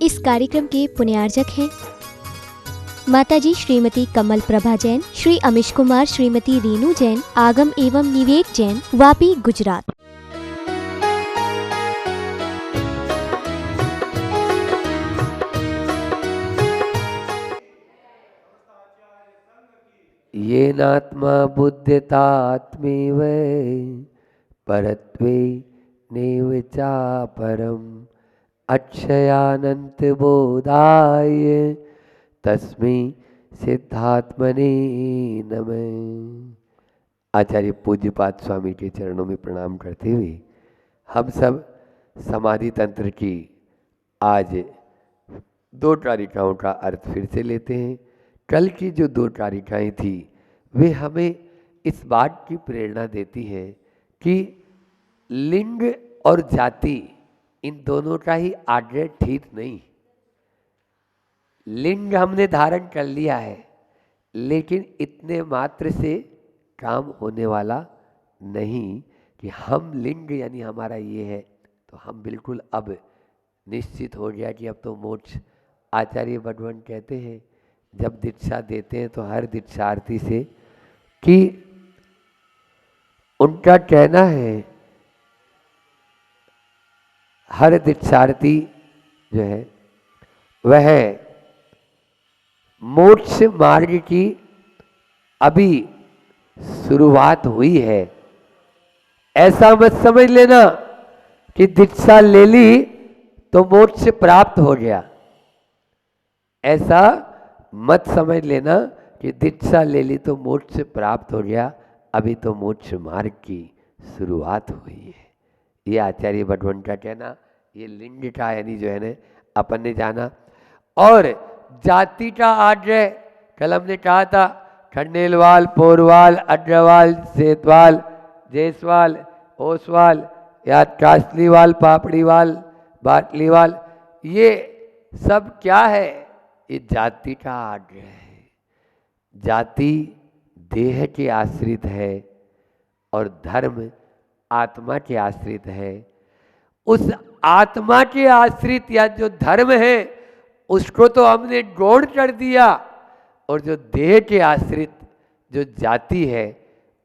इस कार्यक्रम के पुण्यार्जक हैं माताजी श्रीमती कमल प्रभा जैन, श्री अमिश कुमार, श्रीमती रीनू जैन, आगम एवं निवेक जैन, वापी, गुजरात। ये नात्मा बुद्धितात्मेव परत्वे नैव चापरम अक्षयानंत बोधाय तस्मै सिद्धात्मने नमः। आचार्य पूज्यपाद स्वामी के चरणों में प्रणाम करते हुए हम सब समाधि तंत्र की आज 2 कारिकाओं का अर्थ फिर से लेते हैं। कल की जो 2 कारिकाएं थी वे हमें इस बात की प्रेरणा देती हैं कि लिंग और जाति इन दोनों का ही आग्रह ठीक नहीं। लिंग हमने धारण कर लिया है, लेकिन इतने मात्र से काम होने वाला नहीं कि हम लिंग यानी हमारा ये है तो हम बिल्कुल अब निश्चित हो गया कि अब तो मोक्ष। आचार्य भगवान कहते हैं जब दीक्षा देते हैं तो हर दीक्षार्थी से कि उनका कहना है हर दीक्षार्थी जो है वह मोक्ष मार्ग की अभी शुरुआत हुई है। ऐसा मत समझ लेना कि दीक्षा ले ली तो मोक्ष प्राप्त हो गया। ऐसा मत समझ लेना कि दीक्षा ले ली तो मोक्ष प्राप्त हो गया। अभी तो मोक्ष मार्ग की शुरुआत हुई है। ये आचार्य भगवान का कहना, ये लिंग का यानी जो है ना अपन ने जाना। और जाति का आग्रह कल हमने कहा था खंडेलवाल, पोरवाल, अग्रवाल, सेतवाल, जयसवाल, ओसवाल या कासलीवाल, पापड़ीवाल, बाटलीवाल, ये सब क्या है? ये जाति का आग्रह है। जाति देह के आश्रित है और धर्म आत्मा के आश्रित है। उस आत्मा के आश्रित या जो धर्म है उसको तो हमने गौण कर दिया, और जो देह के आश्रित जो जाति है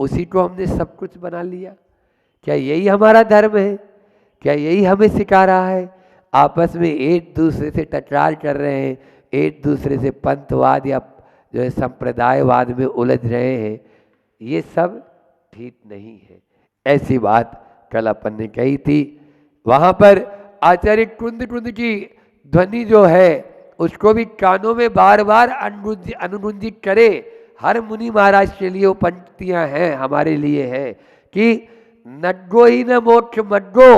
उसी को हमने सब कुछ बना लिया। क्या यही हमारा धर्म है? क्या यही हमें सिखा रहा है? आपस में एक दूसरे से टकरार कर रहे हैं, एक दूसरे से पंथवाद या जो है संप्रदायवाद में उलझ रहे हैं। ये सब ठीक नहीं है। ऐसी बात कल अपन ने कही थी। वहाँ पर आचार्य कुंद कुंद की ध्वनि जो है उसको भी कानों में बार बार अनुगुंजित करे। हर मुनि महाराज के लिए वो पंक्तियाँ हैं, हमारे लिए है कि नग्गो ही न मोक्ष मग्गो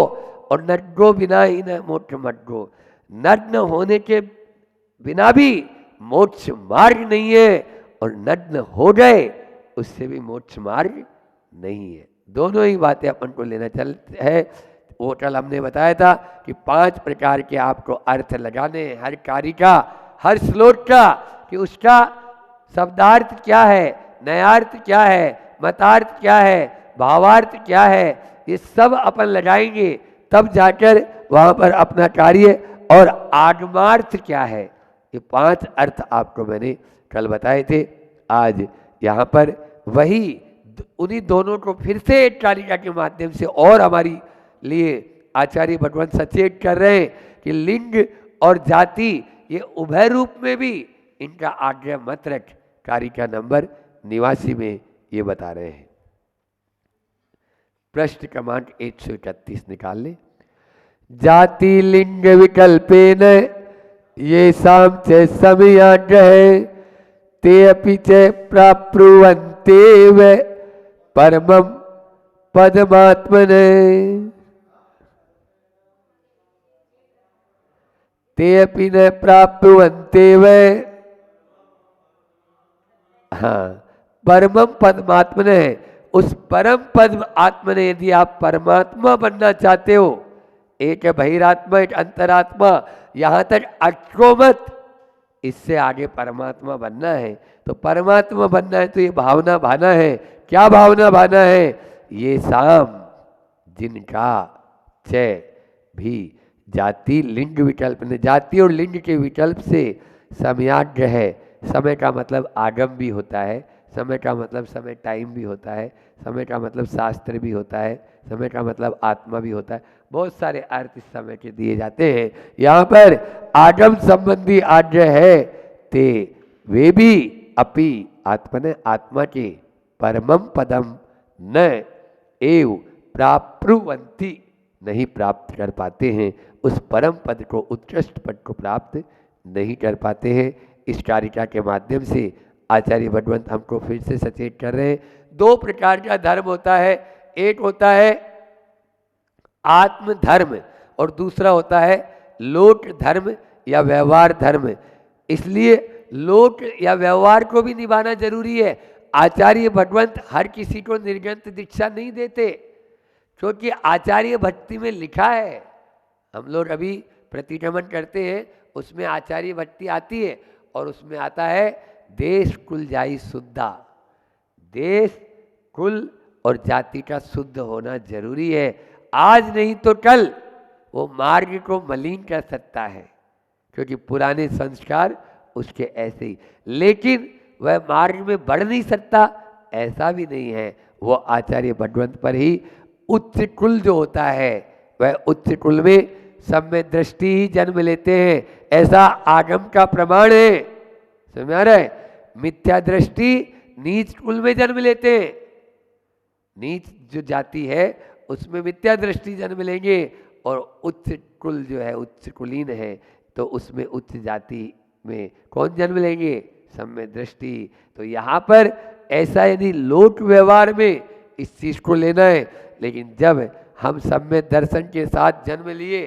और नग्गो बिना ही न मोक्ष मग्गो। नग्न होने के बिना भी मोक्ष मार्ग नहीं है, और नग्न हो गए उससे भी मोक्ष मार्ग नहीं है। दोनों ही बातें अपन को लेना चलते है। वो कल हमने बताया था कि 5 प्रकार के आपको अर्थ लगाने हैं हर कार्य का, हर श्लोक का, कि उसका शब्दार्थ क्या है, नयार्थ क्या है, मतार्थ क्या है, भावार्थ क्या है। ये सब अपन लगाएंगे तब जाकर वहाँ पर अपना कार्य। और आगमार्थ क्या है, ये 5 अर्थ आपको मैंने कल बताए थे। आज यहाँ पर वही उन्हीं दोनों को फिर से एक कारिका के माध्यम से और हमारी लिए आचार्य भगवान सचेत कर रहे हैं कि लिंग और जाति ये उभय रूप में भी इनका आग्रह मत रख। कारिका नंबर 89 में ये बता रहे हैं। प्रश्न क्रमांक 131 निकाल ले। जाति लिंग विकल्पेन ये साम च समयाग्रह ते अपि च प्राप्नुवन्तेव परमं पदमात्मने ते अपि न प्राप्नुवन्तेव। हाँ, परमं पदमात्मने, उस परम पद आत्मने। यदि आप परमात्मा बनना चाहते हो, एक है बहिरात्मा, एक अंतरात्मा, यहाँ तक अटको मत। इससे आगे परमात्मा बनना है तो परमात्मा बनना है तो ये भावना भाना है। क्या भावना भाना है? ये साम जिनका च भी जाति लिंग विकल्प ने, जाति और लिंग के विकल्प से समयाग्र है। समय का मतलब आगम भी होता है, समय का मतलब समय टाइम भी होता है, समय का मतलब शास्त्र भी होता है, समय का मतलब आत्मा भी होता है। बहुत सारे अर्थ इस समय के दिए जाते हैं। यहाँ पर आगम संबंधी आग्रह है ते वे भी अपि आत्मने आत्मा के परमम पदम न एव प्राप्नुवन्ति नहीं प्राप्त कर पाते हैं, उस परम पद को, उत्कृष्ट पद को प्राप्त नहीं कर पाते हैं। इस कारिका के माध्यम से आचार्य भगवंत हमको फिर से सचेत कर रहे हैं। दो प्रकार का धर्म होता है, एक होता है आत्म धर्म और दूसरा होता है लोक धर्म या व्यवहार धर्म। इसलिए लोक या व्यवहार को भी निभाना जरूरी है। आचार्य भगवंत हर किसी को निर्गंत दीक्षा नहीं देते, क्योंकि आचार्य भक्ति में लिखा है, हम लोग अभी प्रतिक्रमण करते हैं उसमें आचार्य भक्ति आती है और उसमें आता है देश कुल जाई शुद्धा। देश कुल और जाति का शुद्ध होना जरूरी है। आज नहीं तो कल वो मार्ग को मलिन कर सकता है, क्योंकि पुराने संस्कार उसके ऐसे ही, लेकिन वह मार्ग में बढ़ नहीं सकता ऐसा भी नहीं है। वो आचार्य भगवंत पर ही उच्च कुल जो होता है, वह उच्च कुल में सब में दृष्टि ही जन्म लेते हैं, ऐसा आगम का प्रमाण है। समझ आ रहा है? मिथ्या दृष्टि नीच कुल में जन्म लेते हैं। नीच जो जाति है उसमें मिथ्या दृष्टि जन्म लेंगे, और उच्च कुल जो है, उच्च कुलीन है, तो उसमें उच्च जाति में कौन जन्म लेंगे? सम्य दृष्टि। तो यहाँ पर ऐसा यदि लोक व्यवहार में इस चीज को लेना है, लेकिन जब हम सम्य दर्शन के साथ जन्म लिए,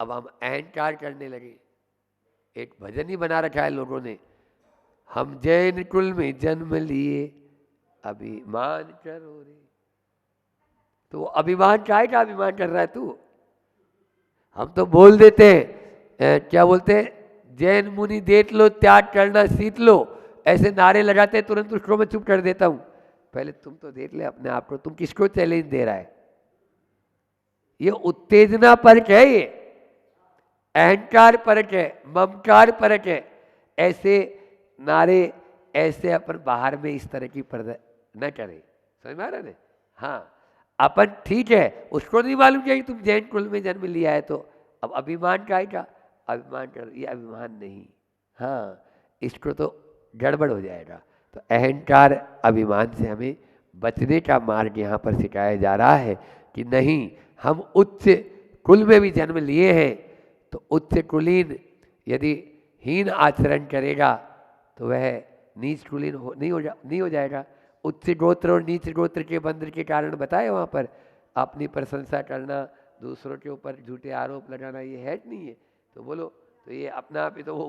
अब हम अहंकार करने लगे। एक भजन ही बना रखा है लोगों ने, हम जैन कुल में जन्म लिए अभिमान करो रे। तो अभिमान काय का अभिमान कर रहा है तू? हम तो बोल देते हैं, क्या बोलते हैं, जैन मुनि देख लो त्याग करना सीख लो, ऐसे नारे लगाते हैं, तुरंत उसको मैं चुप कर देता हूं। पहले तुम तो देख ले अपने आप को, तुम किसको चैलेंज दे रहा है? ये उत्तेजना परक है, ये अहंकार परक है, ममकार परक है। ऐसे नारे ऐसे अपन बाहर में इस तरह की न करें। समझ में आ रहा है? हाँ, अपन ठीक है, उसको नहीं मालूम कि तुम जैन कुल में जन्म लिया है, तो अब अभिमान का है, क्या अभिमान कर, ये अभिमान नहीं। हाँ, इसको तो गड़बड़ हो जाएगा। तो अहंकार अभिमान से हमें बचने का मार्ग यहाँ पर सिखाया जा रहा है कि नहीं, हम उच्च कुल में भी जन्म लिए हैं, तो उच्च कुलीन यदि हीन आचरण करेगा तो वह नीच कुलीन नहीं हो जाएगा। उच्च गोत्र और नीच गोत्र के बंधन के कारण बताए वहाँ पर, अपनी प्रशंसा करना, दूसरों के ऊपर झूठे आरोप लगाना, ये है नहीं है? तो बोलो, तो ये अपना आप ही तो वो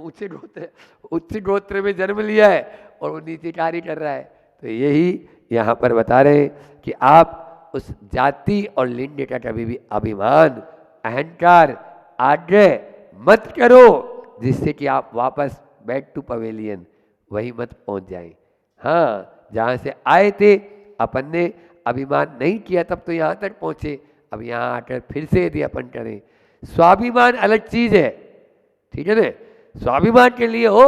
उच्च गोत्र में जन्म लिया है और वो नीचे कार्य कर रहा है। तो यही यहाँ पर बता रहे हैं कि आप उस जाति और लिंग का कभी भी अभिमान, अहंकार, आग्रह मत करो, जिससे कि आप वापस बैक टू पवेलियन वही मत पहुंच जाए। हाँ, जहाँ से आए थे अपन ने अभिमान नहीं किया तब तो यहाँ तक पहुँचे, अब यहाँ आकर फिर से यदि अपन करें, स्वाभिमान अलग चीज है, ठीक है ना? स्वाभिमान के लिए हो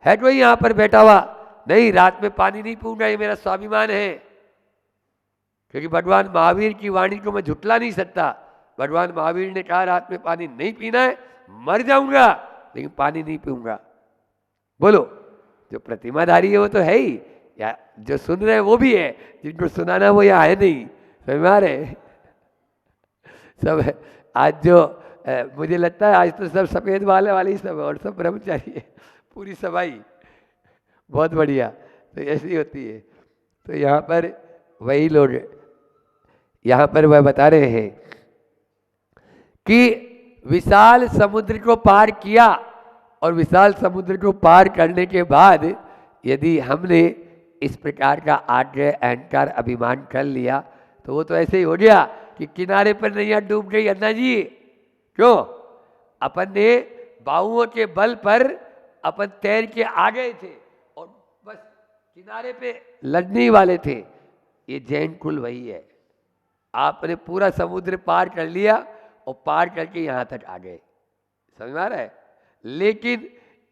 है कोई यहाँ पर बैठा हुआ, नहीं रात में पानी नहीं पीऊंगा, ये मेरा स्वाभिमान है, क्योंकि भगवान महावीर की वाणी को मैं झुटला नहीं सकता। भगवान महावीर ने कहा रात में पानी नहीं पीना है, मर जाऊंगा लेकिन पानी नहीं पीऊंगा। बोलो, जो प्रतिमाधारी है वो तो है ही, या जो सुन रहे हैं वो भी है, जिनको सुनाना वो यहाँ है नहीं। समझ में आ रहे सब है। आज जो मुझे लगता है आज तो सब सफेद वाले ही सब है, और सब ब्रह्मचारी है, पूरी सफाई, बहुत बढ़िया। तो ऐसी होती है। तो यहाँ पर वही लोग यहाँ पर वह बता रहे हैं कि विशाल समुद्र को पार किया, और विशाल समुद्र को पार करने के बाद यदि हमने इस प्रकार का आग्रह, अहंकार, अभिमान कर लिया, तो वो तो ऐसे ही हो गया कि किनारे पर नैया डूब गई। अन्ना जी, क्यों? अपन ने बाहुओं के बल पर अपन तैर के आ गए थे और बस किनारे पे लड़ने वाले थे। ये जैन कुल वही है, आपने पूरा समुद्र पार कर लिया और पार करके यहाँ तक आ गए। समझ में आ रहा है? लेकिन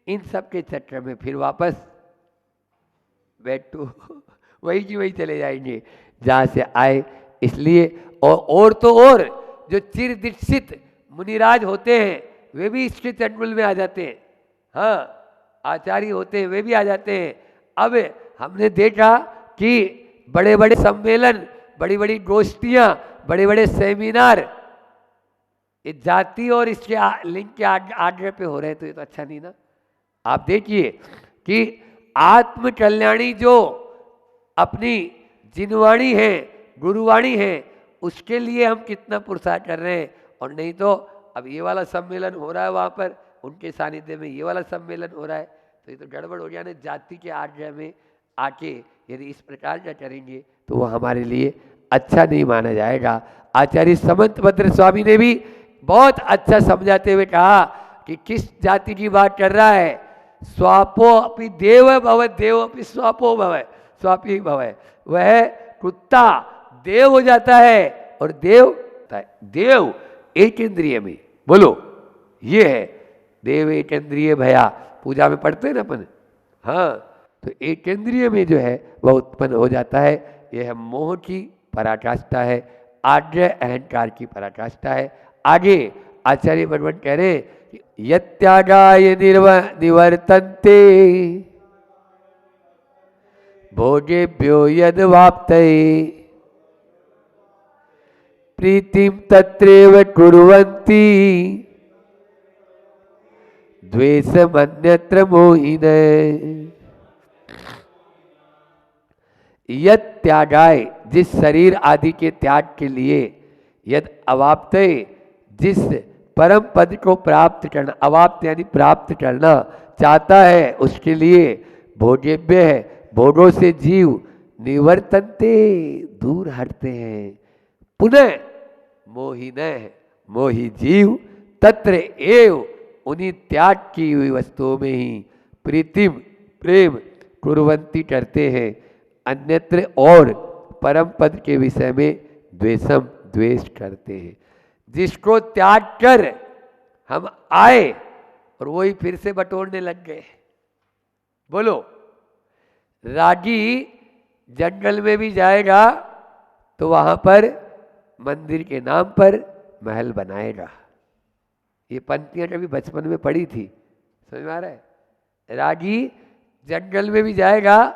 इन सब के चक्कर में फिर वापस बैठ टू वही की वही चले जाएंगे जहाँ से आए। इसलिए और तो और जो चिर दीक्षित मुनिराज होते हैं वे भी इसके चंडुल में आ जाते हैं। हाँ, आचार्य होते हैं वे भी आ जाते हैं। अब हमने देखा कि बड़े बड़े सम्मेलन, बड़ी बड़ी गोष्ठियाँ, बड़े बड़े सेमिनार इस जाति और इसके लिंग के आग्रह पे हो रहे हैं, तो ये तो अच्छा नहीं ना। आप देखिए कि आत्म कल्याणी जो अपनी जिनवाणी है, गुरुवाणी है, उसके लिए हम कितना पुरुषार्थ कर रहे हैं। और नहीं तो अब ये वाला सम्मेलन हो रहा है वहाँ पर, उनके सानिध्य में ये वाला सम्मेलन हो रहा है, तो ये तो गड़बड़ हो गया ना। जाति के आग्रह में आके यदि इस प्रकार का करेंगे तो वो हमारे लिए अच्छा नहीं माना जाएगा। आचार्य समंतभद्र स्वामी ने भी बहुत अच्छा समझाते हुए कहा कि किस जाति की बात कर रहा है। स्वापो अपि देव भव, देव अपि स्वापो भव, स्वापी भव। वह कुत्ता देव हो जाता है और देव एक इंद्रिय में, बोलो ये है देव एक इंद्रिय भया, पूजा में पढ़ते हैं ना अपन। हाँ, तो एक इंद्रिय में जो है वह उत्पन्न हो जाता है। यह मोह की पराकाष्ठा है, आग्रह अहंकार की पराकाष्ठा है। आगे आचार्य भगवान कह रहे हैं यत्यागाय निवर्तन्ते भोगेभ्यो यद वाप्तये प्रीतिम तत्रैव कुर्वन्ति द्वेषमन्यत्र मोहिनः। यद त्यागाय, जिस शरीर आदि के त्याग के लिए, यद अवाप्तये, जिस परम पद को प्राप्त करना, अवाप्त यानी प्राप्त करना चाहता है, उसके लिए भोगेभ्य है, भोगों से जीव निवर्तन्ते, दूर हटते हैं। पुनः मोहिनः, मोही जीव तत्र एव, उन्हीं त्याग की हुई वस्तुओं में ही प्रीतिम, प्रेम कुर्वन्ति करते हैं, अन्यत्र और परम पद के विषय में द्वेषम, द्वेष करते हैं। जिसको त्याग कर हम आए और वही फिर से बटोरने लग गए। बोलो, रागी जंगल में भी जाएगा तो वहां पर मंदिर के नाम पर महल बनाएगा। ये पंक्तियां कभी बचपन में पढ़ी थी, समझ में आ रहा है? रागी जंगल में भी जाएगा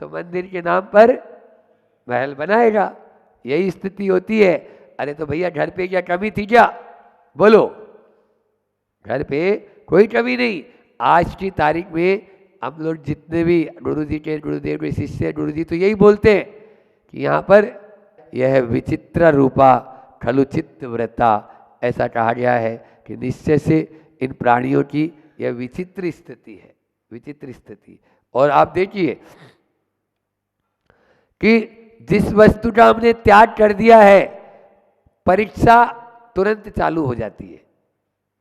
तो मंदिर के नाम पर महल बनाएगा। यही स्थिति होती है। अरे तो भैया घर पे क्या कमी थी क्या? बोलो, घर पे कोई कमी नहीं। आज की तारीख में हम लोग जितने भी गुरु जी के, गुरुदेव के शिष्य, गुरु जी तो यही बोलते हैं कि यहाँ पर यह विचित्र रूपा खलु चित्त व्रता, ऐसा कहा गया है कि निश्चय से इन प्राणियों की यह विचित्र स्थिति है, विचित्र स्थिति। और आप देखिए कि जिस वस्तु का हमने त्याग कर दिया है, परीक्षा तुरंत चालू हो जाती है।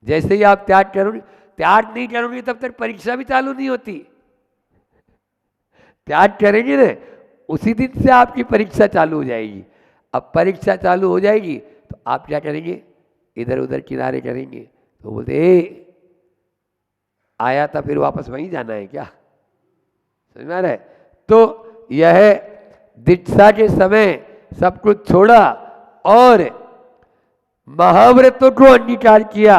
जैसे ही आप त्याग करोगे, त्याग नहीं करोगे तब तक परीक्षा भी चालू नहीं होती। त्याग करेंगे ना, उसी दिन से आपकी परीक्षा चालू हो जाएगी। अब परीक्षा चालू हो जाएगी तो आप क्या करेंगे? इधर उधर किनारे करेंगे। तो बोलते आया था फिर वापस वहीं जाना है क्या? समझ में आ रहा है? तो यह दीक्षा के समय सब कुछ छोड़ा और महाव्रतों को अंगीकार किया,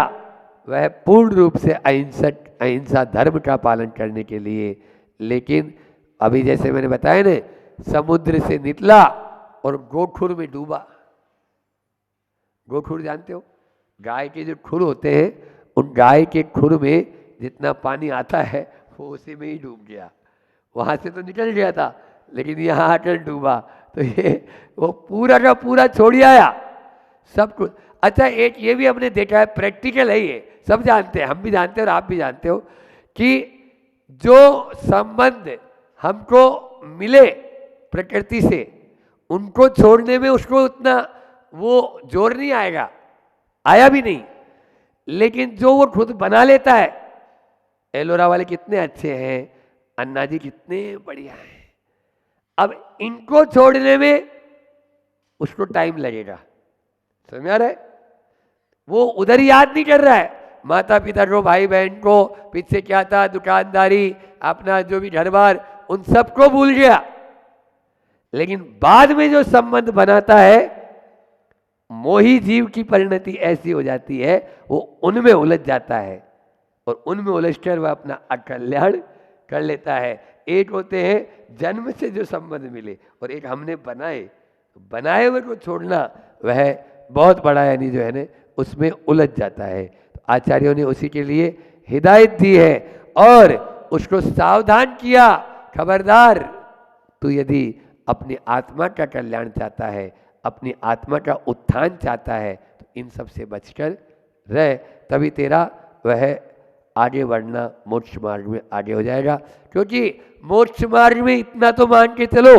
वह पूर्ण रूप से अहिंसा धर्म का पालन करने के लिए। लेकिन अभी जैसे मैंने बताया ना, समुद्र से निकला और गोखुर में डूबा। गोखुर जानते हो? गाय के जो खुर होते हैं, उन गाय के खुर में जितना पानी आता है वो उसी में ही डूब गया। वहां से तो निकल गया था, लेकिन यहाँ आकर डूबा। तो ये वो पूरा का पूरा छोड़ आया सब कुछ। अच्छा, एक ये भी हमने देखा है, प्रैक्टिकल है ये, सब जानते हैं, हम भी जानते हैं और आप भी जानते हो कि जो संबंध हमको मिले प्रकृति से, उनको छोड़ने में उसको उतना वो जोर नहीं आएगा, आया भी नहीं। लेकिन जो वो खुद बना लेता है, एलोरा वाले कितने अच्छे हैं, अन्ना जी कितने बढ़िया हैं, अब इनको छोड़ने में उसको टाइम लगेगा। समझ आ रहा है? वो उधर याद नहीं कर रहा है, माता पिता को, भाई बहन को, पीछे क्या था, दुकानदारी, अपना जो भी घर बार, उन सबको भूल गया। लेकिन बाद में जो संबंध बनाता है, मोही जीव की परिणति ऐसी हो जाती है, वो उनमें उलझ जाता है और उनमें उलझकर वह अपना अकल्याण कर लेता है। एक होते हैं जन्म से जो संबंध मिले और एक हमने बनाए हुए को छोड़ना, वह बहुत बड़ा यानी जो है ना उसमें उलझ जाता है। तो आचार्यों ने उसी के लिए हिदायत दी है और उसको सावधान किया, खबरदार तू यदि अपनी आत्मा का कल्याण चाहता है, अपनी आत्मा का उत्थान चाहता है, तो इन सब से बचकर रह, तभी तेरा वह आगे बढ़ना मोक्ष मार्ग में आगे हो जाएगा। क्योंकि मोक्ष मार्ग में इतना तो मान के चलो,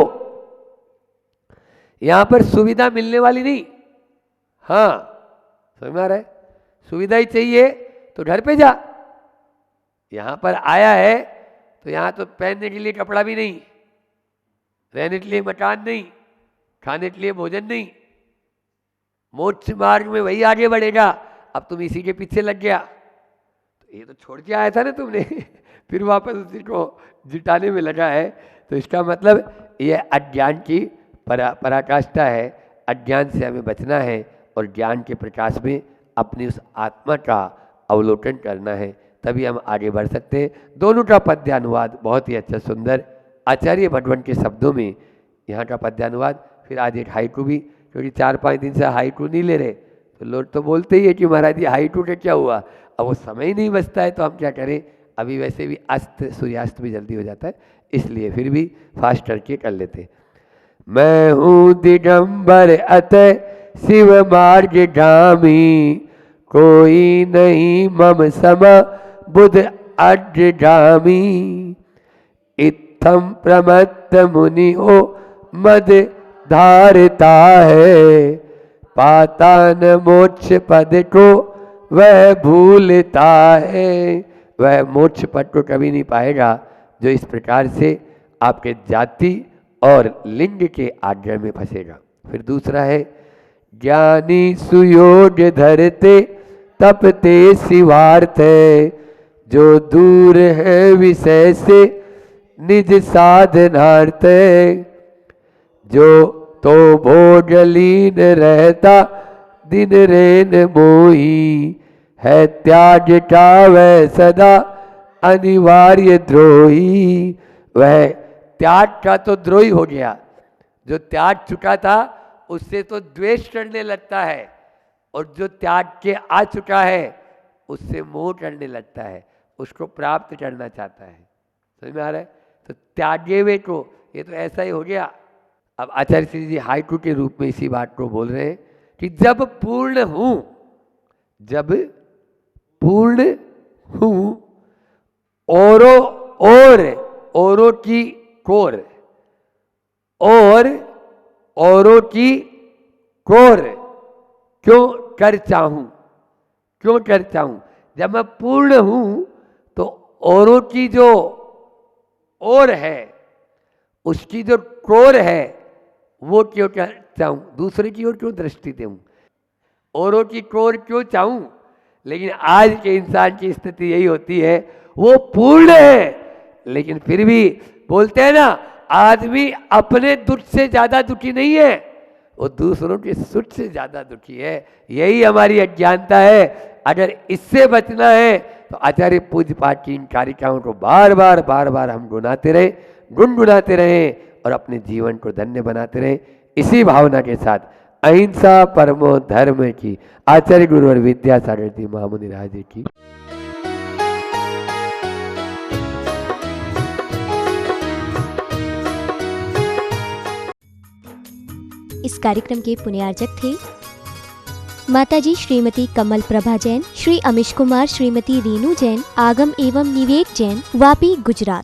यहां पर सुविधा मिलने वाली नहीं। हाँ समझ में आ रहा है, सुविधा ही चाहिए तो घर पे जा। यहां पर आया है तो यहां तो पहनने के लिए कपड़ा भी नहीं, रहने के लिए मकान नहीं, खाने के लिए भोजन नहीं। मोक्ष मार्ग में वही आगे बढ़ेगा। अब तुम इसी के पीछे लग गया, तो ये तो छोड़ के आया था ना तुमने फिर वापस उसी को जुटाने में लगा है। तो इसका मतलब ये अज्ञान की पराकाष्ठा है। अज्ञान से हमें बचना है और ज्ञान के प्रकाश में अपनी उस आत्मा का अवलोकन करना है, तभी हम आगे बढ़ सकते हैं। दोनों का पद्यानुवाद बहुत ही अच्छा सुंदर आचार्य भगवान के शब्दों में यहाँ का पद्यानुवाद। फिर आज एक हाइकू भी, क्योंकि 4-5 दिन से हाइकू नहीं ले रहे, तो लोग तो बोलते ही है कि महाराज जी हाइकू का क्या हुआ। अब वो समय ही नहीं बचता है तो हम क्या करें। अभी वैसे भी सूर्यास्त भी जल्दी हो जाता है, इसलिए फिर भी फास्ट करके कर लेते। मैं हूँ दिगंबर अतः शिव मार्ग गामी, कोई नहीं मम सम बुध अग्रगामी। इत्थम प्रमत्त मुनि हो मद धारता है, पाता न मोक्ष पद को वह भूलता है। वह मोक्ष पद को कभी नहीं पाएगा जो इस प्रकार से आपके जाति और लिंग के आज्ञा में फंसेगा। फिर दूसरा है, ज्ञानी सुयोग धरते तपते शिवार्थ, जो दूर है विषय से निज साधनार्थ। जो तो भोगलीन रहता दिन रेन मोही, है त्याग का वह सदा अनिवार्य द्रोही। वह त्याग का तो द्रोही हो गया, जो त्याग चुका था उससे तो द्वेष करने लगता है, और जो त्याग के आ चुका है उससे मोह करने लगता है, उसको प्राप्त करना चाहता है। समझ में आ रहा है। तो त्यागे वे को, ये तो ऐसा ही हो गया। अब आचार्य श्री जी हाइकू के रूप में इसी बात को बोल रहे हैं कि जब पूर्ण हूं, जब पूर्ण हूं, औरों की कोर, और औरों की कोर क्यों कर चाहूं, क्यों कर चाहूं। जब मैं पूर्ण हूं तो औरों की जो ओर है, उसकी जो कोर है, वो क्यों चाहूं, दूसरे की ओर क्यों दृष्टि दूं, औरों की कोर क्यों चाहूं। लेकिन आज के इंसान की स्थिति यही होती है, वो पूर्ण है लेकिन फिर भी बोलते हैं ना, आदमी अपने दुख से ज्यादा दुखी नहीं है, वो दूसरों के सुख से ज्यादा दुखी है। यही हमारी अज्ञानता है। अगर इससे बचना है तो आचार्य पूज्य पाठ की इन कारिकाओं को बार बार हम गुनगुनाते रहें और अपने जीवन को धन्य बनाते रहें। इसी भावना के साथ अहिंसा परमो धर्म की आचार्य गुरुवर विद्यासागर जी महामुनि राज जी की। इस कार्यक्रम के पुण्यार्चक थे माताजी श्रीमती कमल प्रभा जैन, श्री अमिश कुमार, श्रीमती रीनू जैन, आगम एवं निवेक जैन, वापी, गुजरात।